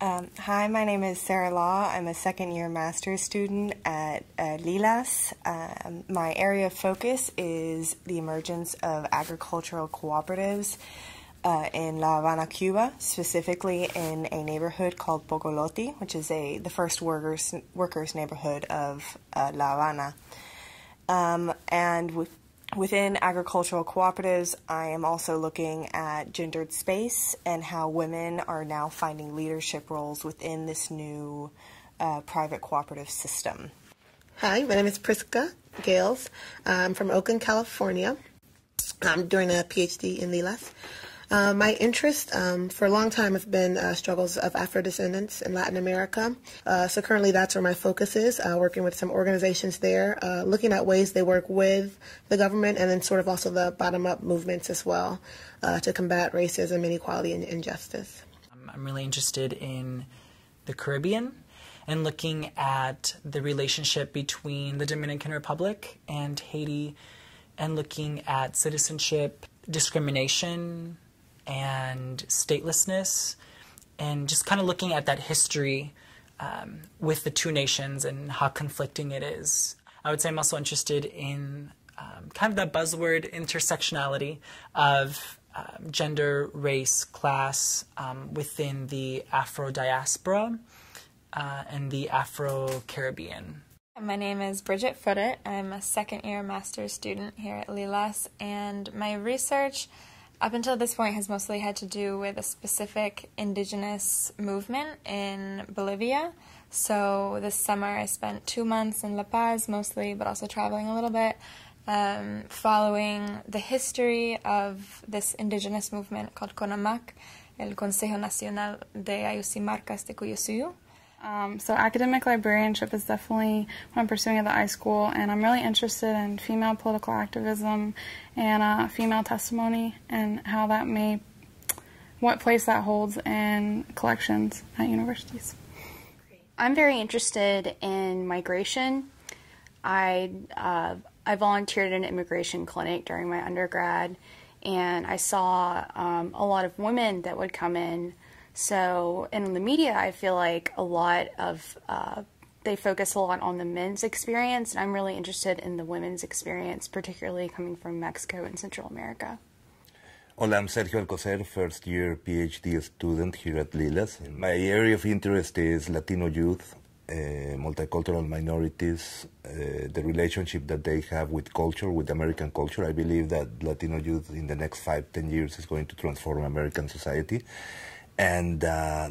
Hi, my name is Sarah Law. I'm a second-year master's student at LLILAS. My area of focus is the emergence of agricultural cooperatives in La Habana, Cuba, specifically in a neighborhood called Pocoloti, which is the first workers neighborhood of La Habana. Within agricultural cooperatives, I am also looking at gendered space and how women are now finding leadership roles within this new private cooperative system. Hi, my name is Priska Gales. I'm from Oakland, California. I'm doing a PhD in LLILAS. My interest for a long time has been struggles of Afro-descendants in Latin America. So currently that's where my focus is, working with some organizations there, looking at ways they work with the government and then sort of also the bottom-up movements as well to combat racism, inequality, and injustice. I'm really interested in the Caribbean and looking at the relationship between the Dominican Republic and Haiti and looking at citizenship, discrimination, and statelessness, and just kind of looking at that history with the two nations and how conflicting it is. I would say I'm also interested in kind of that buzzword intersectionality of gender, race, class within the Afro-diaspora and the Afro-Caribbean. My name is Bridget Footet. I'm a second-year master's student here at LLILAS, and my research up until this point has mostly had to do with a specific indigenous movement in Bolivia. So this summer I spent 2 months in La Paz mostly, but also traveling a little bit, following the history of this indigenous movement called CONAMAC, el Consejo Nacional de Ayusimarcas de Cuyusuyu. So academic librarianship is definitely what I'm pursuing at the iSchool, and I'm really interested in female political activism and female testimony and how that what place that holds in collections at universities. I'm very interested in migration. I volunteered in an immigration clinic during my undergrad, and I saw a lot of women that would come in. So in the media, I feel like a lot of, they focus a lot on the men's experience, and I'm really interested in the women's experience, particularly coming from Mexico and Central America. Hola, I'm Sergio Alcocer, first-year PhD student here at LLILAS. My area of interest is Latino youth, multicultural minorities, the relationship that they have with culture, with American culture. I believe that Latino youth in the next 5-10 years is going to transform American society. And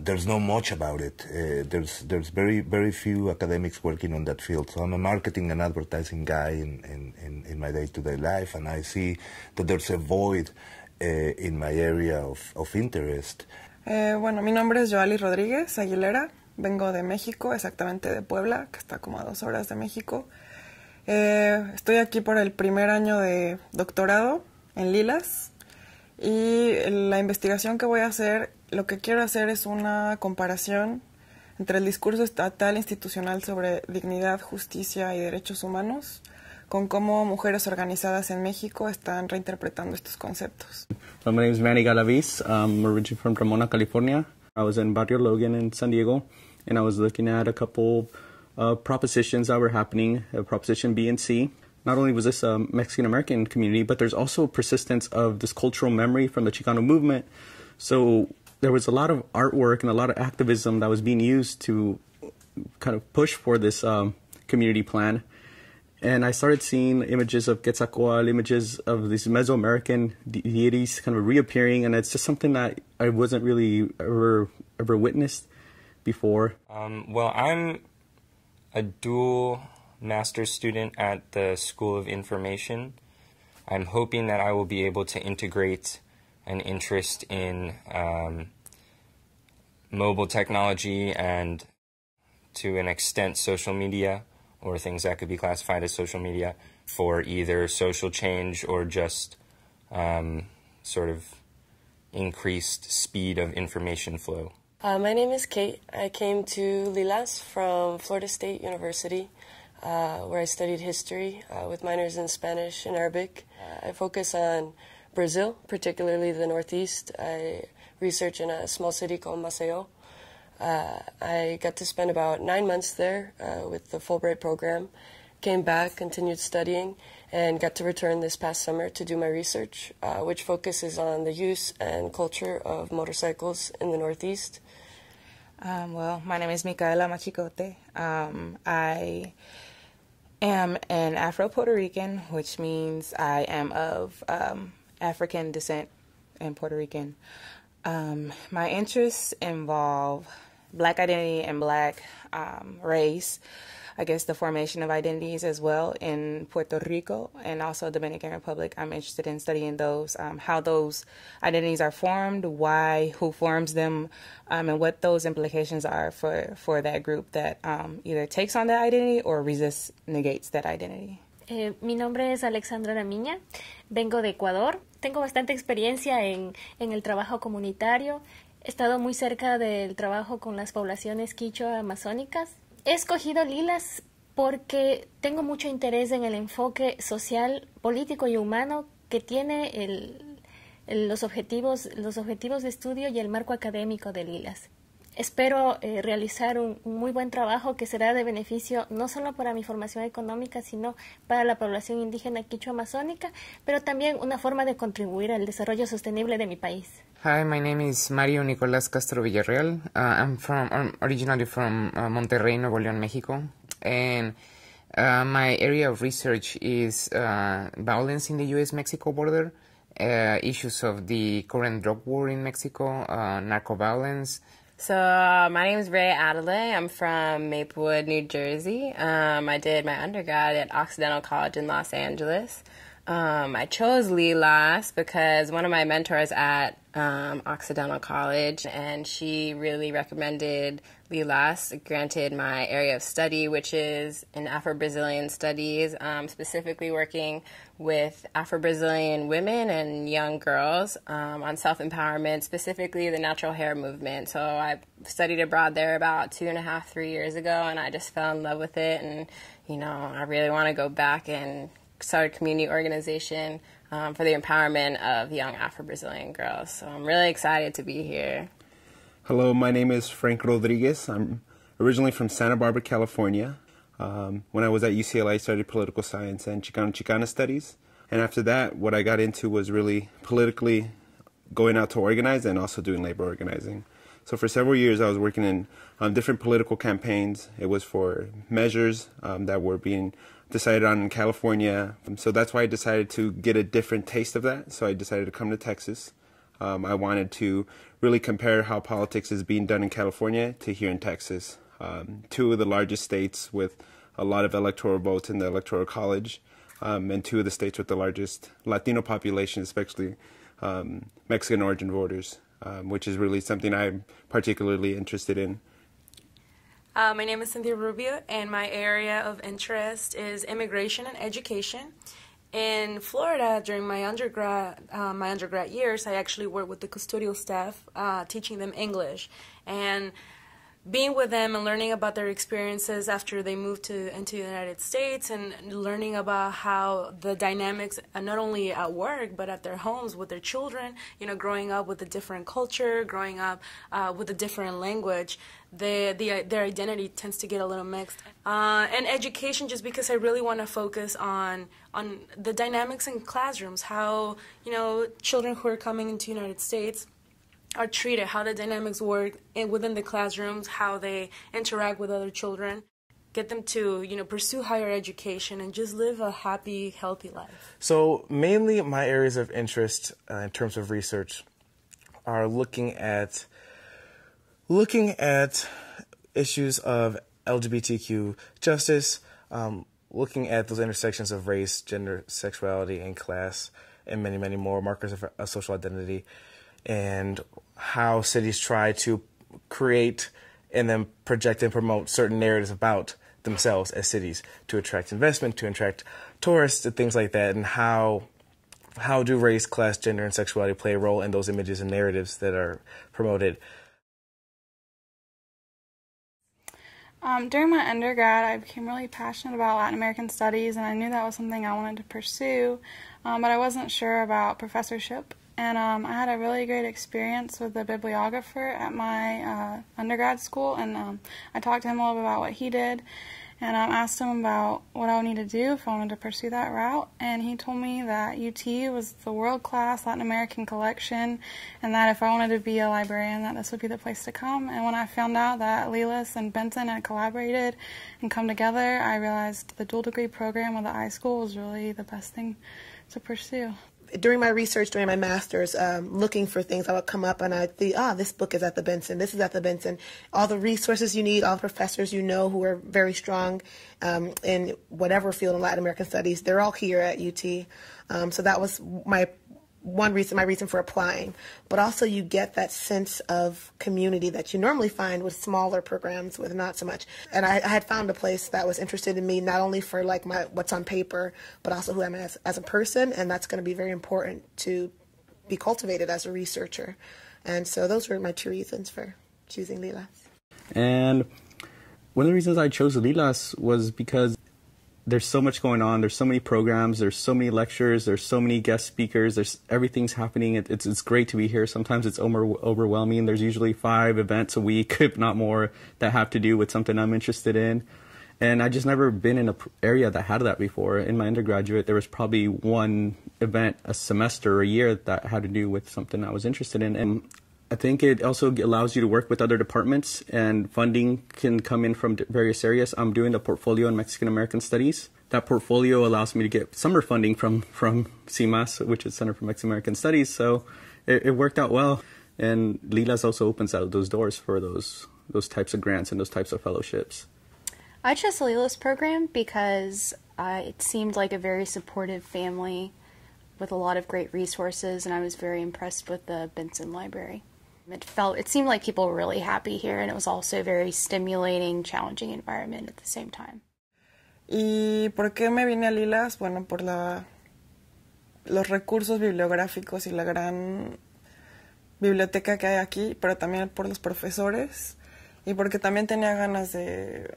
there's not much about it. There's very few academics working on that field. So I'm a marketing and advertising guy in my day-to-day life, and I see that there's a void in my area of interest. Bueno, mi nombre es Joali Rodríguez Aguilera. Vengo de México, exactamente de Puebla, que está como a 2 horas de México. Estoy aquí por el primer año de doctorado en LLILAS. Y la investigación que voy a hacer, lo que quiero hacer es una comparación entre el discurso estatal institucional sobre dignidad, justicia y derechos humanos con cómo mujeres organizadas en México están reinterpretando estos conceptos. My name is Manny Galaviz. I'm originally from Ramona, California. I was in Barrio Logan in San Diego, and I was looking at a couple propositions that were happening, Proposition B and C. Not only was this a Mexican-American community, but there's also persistence of this cultural memory from the Chicano movement. So there was a lot of artwork and a lot of activism that was being used to kind of push for this community plan. And I started seeing images of Quetzalcoatl, images of these Mesoamerican deities kind of reappearing, and it's just something that I wasn't really ever witnessed before. Well, I'm a dual master's student at the School of Information. I'm hoping that I will be able to integrate an interest in mobile technology and, to an extent, social media, or things that could be classified as social media, for either social change or just sort of increased speed of information flow. My name is Kate. I came to LLILAS from Florida State University, where I studied history with minors in Spanish and Arabic. I focus on Brazil, particularly the Northeast. I research in a small city called Maceió. I got to spend about 9 months there with the Fulbright program, came back, continued studying, and got to return this past summer to do my research, which focuses on the use and culture of motorcycles in the Northeast. Well, my name is Micaela Machicote. I am an Afro-Puerto Rican, which means I am of African descent and Puerto Rican. My interests involve Black identity and Black race, I guess the formation of identities as well in Puerto Rico and also Dominican Republic. I'm interested in studying those, how those identities are formed, why, who forms them, and what those implications are for that group that either takes on that identity or resists, negates that identity. Mi nombre es Alexandra Ramiña, vengo de Ecuador. Tengo bastante experiencia en el trabajo comunitario. He estado muy cerca del trabajo con las poblaciones quichua amazónicas. He escogido LLILAS porque tengo mucho interés en el enfoque social, político y humano que tiene los objetivos de estudio y el marco académico de LLILAS. Espero realizar un muy buen trabajo que será de beneficio no solo para mi formación económica, sino para la población indígena quichua amazónica, pero también una forma de contribuir al desarrollo sostenible de mi país. Hi, my name is Mario Nicolás Castro Villarreal. I'm originally from Monterrey, Nuevo León, Mexico, and my area of research is violence in the U.S.-Mexico border, issues of the current drug war in Mexico, narco violence. So my name is Ray Adelaide. I'm from Maplewood, New Jersey. I did my undergrad at Occidental College in Los Angeles. I chose LLILAS because one of my mentors at Occidental College, and she really recommended LLILAS, granted my area of study, which is in Afro-Brazilian studies, specifically working with Afro-Brazilian women and young girls on self-empowerment, specifically the natural hair movement. So I studied abroad there about 2.5, 3 years ago, and I just fell in love with it, and I really want to go back and start a community organization for the empowerment of young Afro-Brazilian girls. So I'm really excited to be here. Hello, my name is Frank Rodriguez. I'm originally from Santa Barbara, California. When I was at UCLA, I studied political science and Chicano studies. And after that, what I got into was really politically going out to organize and also doing labor organizing. So for several years, I was working in different political campaigns. It was for measures that were being decided on in California. So that's why I decided to get a different taste of that. So I decided to come to Texas. I wanted to really compare how politics is being done in California to here in Texas. Two of the largest states with a lot of electoral votes in the Electoral College, and two of the states with the largest Latino population, especially Mexican origin voters, which is really something I'm particularly interested in. My name is Cynthia Rubio, and my area of interest is immigration and education. In Florida, during my undergrad years, I actually worked with the custodial staff, teaching them English, and being with them and learning about their experiences after they moved into the United States, and learning about how the dynamics, not only at work but at their homes with their children, growing up with a different culture, growing up with a different language, their identity tends to get a little mixed. And education, just because I really want to focus on the dynamics in classrooms, how children who are coming into the United States are treated, how the dynamics work within the classrooms, how they interact with other children, get them to pursue higher education and just live a happy, healthy life. So mainly my areas of interest in terms of research are looking at issues of LGBTQ justice, looking at those intersections of race, gender, sexuality, and class, and many, many more markers of social identity, and how cities try to create and then project and promote certain narratives about themselves as cities to attract investment, to attract tourists, and things like that, and how do race, class, gender, and sexuality play a role in those images and narratives that are promoted. During my undergrad, I became really passionate about Latin American studies, and I knew that was something I wanted to pursue, but I wasn't sure about professorship. and I had a really great experience with the bibliographer at my undergrad school, and I talked to him a little bit about what he did, and asked him about what I would need to do if I wanted to pursue that route, and he told me that UT was the world-class Latin American collection, and that if I wanted to be a librarian, that this would be the place to come. And when I found out that LLILAS and Benson had collaborated and come together, I realized the dual degree program with the iSchool was really the best thing to pursue. During my research, during my master's, looking for things, I would come up and I'd think, this book is at the Benson, this is at the Benson. All the resources you need, all the professors you know who are very strong in whatever field in Latin American studies, they're all here at UT. So that was my reason for applying. But also you get that sense of community that you normally find with smaller programs with not so much. And I had found a place that was interested in me, not only for like what's on paper, but also who I am as a person, and that's going to be very important to be cultivated as a researcher. And so those were my 2 reasons for choosing LLILAS. And one of the reasons I chose LLILAS was because there's so much going on. There's so many programs. There's so many lectures. There's so many guest speakers. Everything's happening. It's great to be here. Sometimes it's overwhelming. There's usually 5 events a week, if not more, that have to do with something I'm interested in. And I just never been in an area that had that before. In my undergraduate, there was probably 1 event a semester or a year that had to do with something I was interested in. And I think it also allows you to work with other departments, and funding can come in from various areas. I'm doing a portfolio in Mexican American Studies. That portfolio allows me to get summer funding from CIMAS, which is Center for Mexican American Studies. So it worked out well. And LLILAS also opens out those doors for those types of grants and those types of fellowships. I chose the LLILAS program because it seemed like a very supportive family with a lot of great resources, and I was very impressed with the Benson Library. It seemed like people were really happy here, and it was also a very stimulating, challenging environment at the same time. ¿Y por qué me vine a LLILAS? Bueno, por los recursos bibliográficos y la gran biblioteca que hay aquí, pero también por los profesores, y porque también tenía ganas de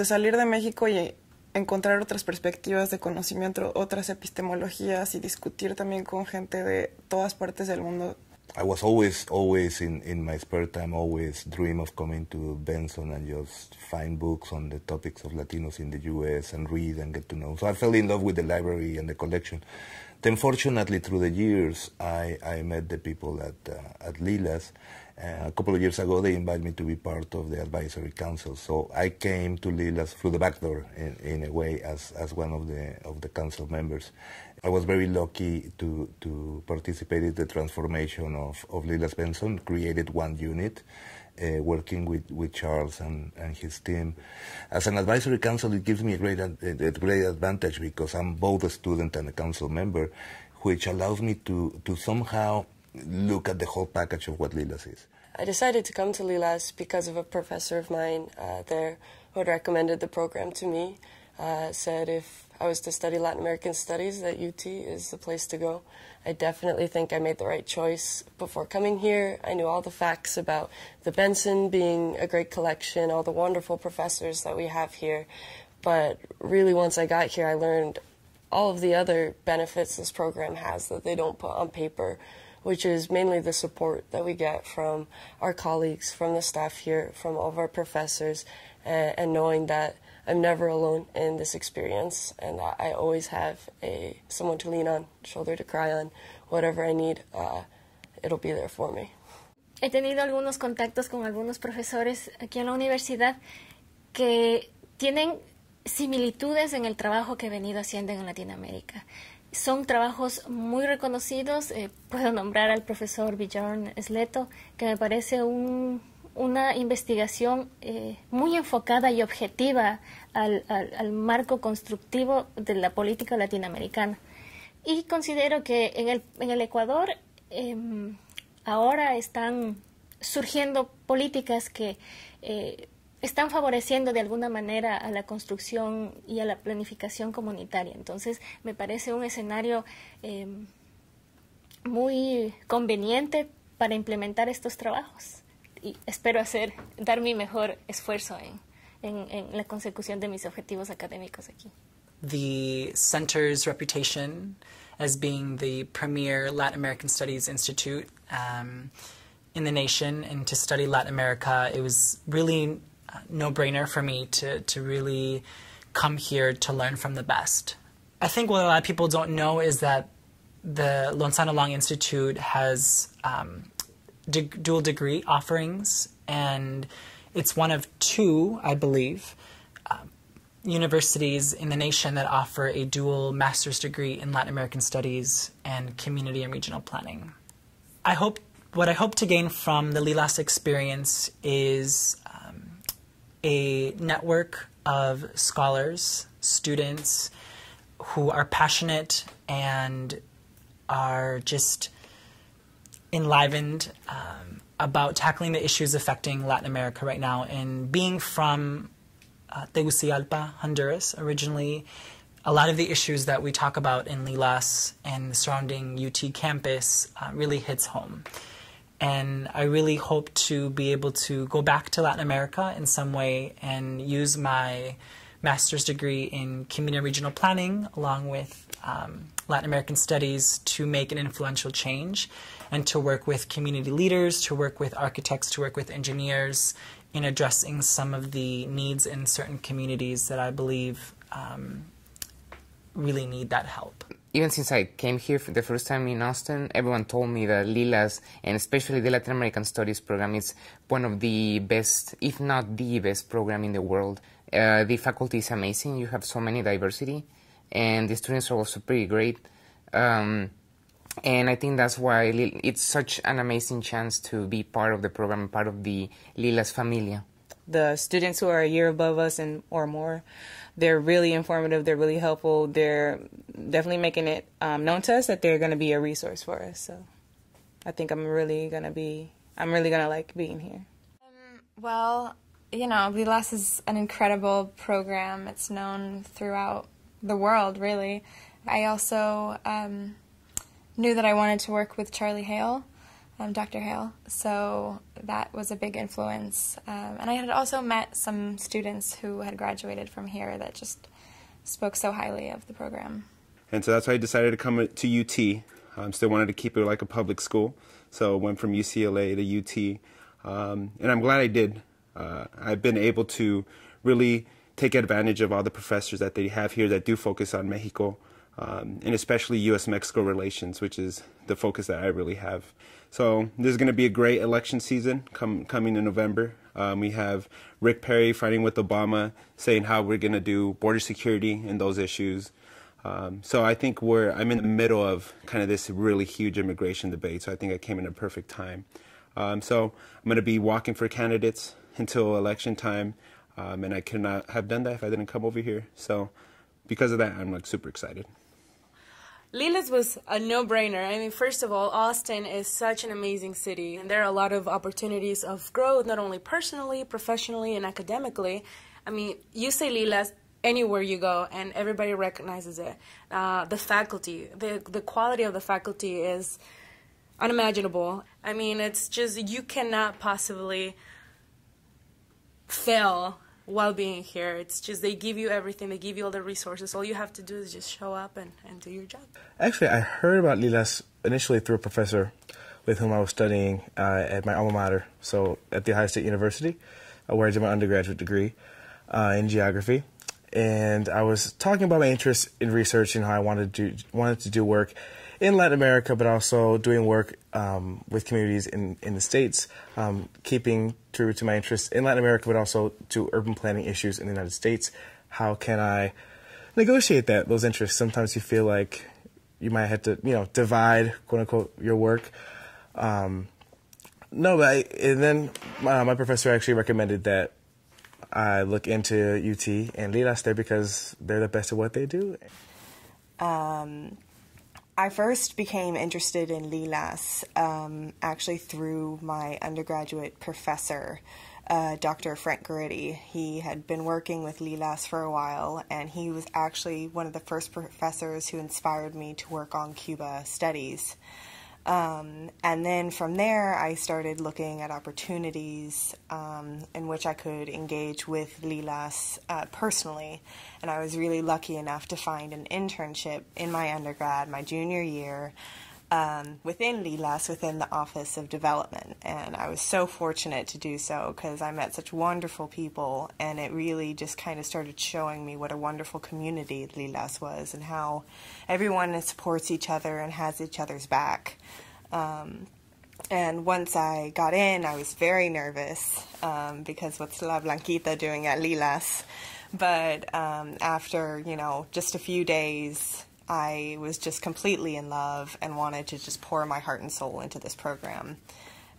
salir de México y encontrar otras perspectivas de conocimiento, otras epistemologías, y discutir también con gente de todas partes del mundo. I was always in my spare time, always dream of coming to Benson and just find books on the topics of Latinos in the U.S. and read and get to know. So I fell in love with the library and the collection. Then fortunately, through the years, I met the people at LLILAS. A couple of years ago, they invited me to be part of the advisory council. So I came to LLILAS through the back door, in a way, as one of the council members. I was very lucky to participate in the transformation of LLILAS Benson, created 1 unit, working with Charles and his team. As an advisory council, it gives me a great advantage because I'm both a student and a council member, which allows me to somehow look at the whole package of what LLILAS is. I decided to come to LLILAS because of a professor of mine there who had recommended the program to me. Said if I was to study Latin American Studies, that UT is the place to go. I definitely think I made the right choice. Before coming here, I knew all the facts about the Benson being a great collection, all the wonderful professors that we have here. But really, once I got here, I learned all of the other benefits this program has that they don't put on paper, which is mainly the support that we get from our colleagues, from the staff here, from all of our professors, and knowing that I'm never alone in this experience, and that I always have someone to lean on, shoulder to cry on, whatever I need, it'll be there for me. He tenido algunos contactos con algunos profesores aquí en la universidad que tienen similitudes en el trabajo que he venido haciendo en Latinoamérica. Son trabajos muy reconocidos. Puedo nombrar al profesor Bjorn Sleto, que me parece una investigación muy enfocada y objetiva al marco constructivo de la política latinoamericana. Y considero que en el Ecuador ahora están surgiendo políticas que están favoreciendo de alguna manera a la construcción y a la planificación comunitaria. Entonces, me parece un escenario muy conveniente para implementar estos trabajos. Y espero dar mi mejor esfuerzo en la consecución de mis objetivos académicos aquí. the center's reputation as being the premier Latin American Studies Institute in the nation, and to study Latin America, it was really no-brainer for me to really come here to learn from the best. I think what a lot of people don't know is that the Lonsana Long Institute has dual degree offerings, and it's one of two, I believe, universities in the nation that offer a dual master's degree in Latin American Studies and Community and Regional Planning. What I hope to gain from the LLILAS experience is a network of scholars, students who are passionate and are just enlivened about tackling the issues affecting Latin America right now. And being from Tegucigalpa, Honduras, originally, a lot of the issues that we talk about in LLILAS and the surrounding UT campus really hits home. And I really hope to be able to go back to Latin America in some way and use my master's degree in community and regional planning along with Latin American studies to make an influential change and to work with community leaders, to work with architects, to work with engineers in addressing some of the needs in certain communities that I believe really need that help. Even since I came here for the first time in Austin, everyone told me that LLILAS, and especially the Latin American Studies program, is one of the best, if not the best program in the world. The faculty is amazing. You have so many diversity, and the students are also pretty great. And I think that's why it's such an amazing chance to be part of the program, part of the LLILAS familia. The students who are a year above us or more, they're really informative, they're really helpful, they're definitely making it known to us that they're going to be a resource for us. So I think I'm really going to like being here. Well, you know, LLILAS is an incredible program. It's known throughout the world, really. I also knew that I wanted to work with Charlie Hale, Dr. Hale, so that was a big influence. And I had also met some students who had graduated from here that just spoke so highly of the program. And so that's why I decided to come to UT. Still wanted to keep it like a public school, so went from UCLA to UT, and I'm glad I did. I've been able to really take advantage of all the professors that they have here that do focus on Mexico, and especially U.S.-Mexico relations, which is the focus that I really have. So this is going to be a great election season coming in November. We have Rick Perry fighting with Obama, saying how we're going to do border security and those issues. So I think I'm in the middle of kind of this really huge immigration debate, so I think I came in a perfect time. So I'm going to be walking for candidates until election time, and I could not have done that if I didn't come over here. So because of that, I'm like super excited. LLILAS was a no-brainer. I mean, first of all, Austin is such an amazing city, and there are a lot of opportunities of growth, not only personally, professionally, and academically. I mean, you say LLILAS anywhere you go, and everybody recognizes it. The faculty, the quality of the faculty is unimaginable. I mean, it's just, you cannot possibly fail while being here. It's just they give you everything, they give you all the resources. All you have to do is just show up and do your job. Actually, I heard about LLILAS initially through a professor with whom I was studying at my alma mater, so at The Ohio State University, where I did my undergraduate degree in geography. And I was talking about my interest in research and how I wanted to do work in Latin America, but also doing work with communities in the States, keeping true to my interests in Latin America, but also to urban planning issues in the United States. How can I negotiate those interests? Sometimes you feel like you might have to, divide, quote unquote, your work. And then my professor actually recommended that I look into UT and LLILAS there because they're the best at what they do. I first became interested in LLILAS actually through my undergraduate professor, Dr. Frank Garitti. He had been working with LLILAS for a while, and he was actually one of the first professors who inspired me to work on Cuba studies. And then from there, I started looking at opportunities in which I could engage with LLILAS personally. And I was really lucky enough to find an internship in my undergrad, my junior year, within LLILAS, within the Office of Development. And I was so fortunate to do so because I met such wonderful people, and it really just kind of started showing me what a wonderful community LLILAS was and how everyone supports each other and has each other's back. And once I got in, I was very nervous because what's La Blanquita doing at LLILAS? But after, just a few days, I was just completely in love and wanted to just pour my heart and soul into this program.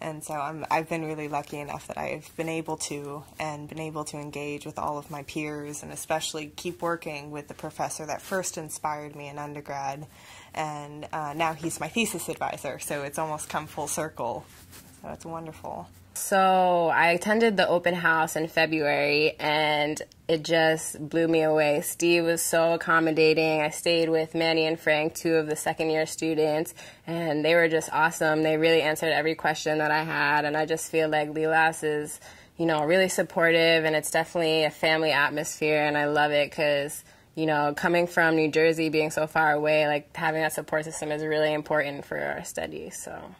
And so I've been really lucky enough that I've been able to engage with all of my peers, and especially keep working with the professor that first inspired me in undergrad. And now he's my thesis advisor, so it's almost come full circle. So it's wonderful. So I attended the open house in February, and it just blew me away. Steve was so accommodating. I stayed with Manny and Frank, two of the second-year students, and they were just awesome. They really answered every question that I had, and I just feel like LLILAS is, really supportive, and it's definitely a family atmosphere, and I love it because, coming from New Jersey, being so far away, like having that support system is really important for our studies, so.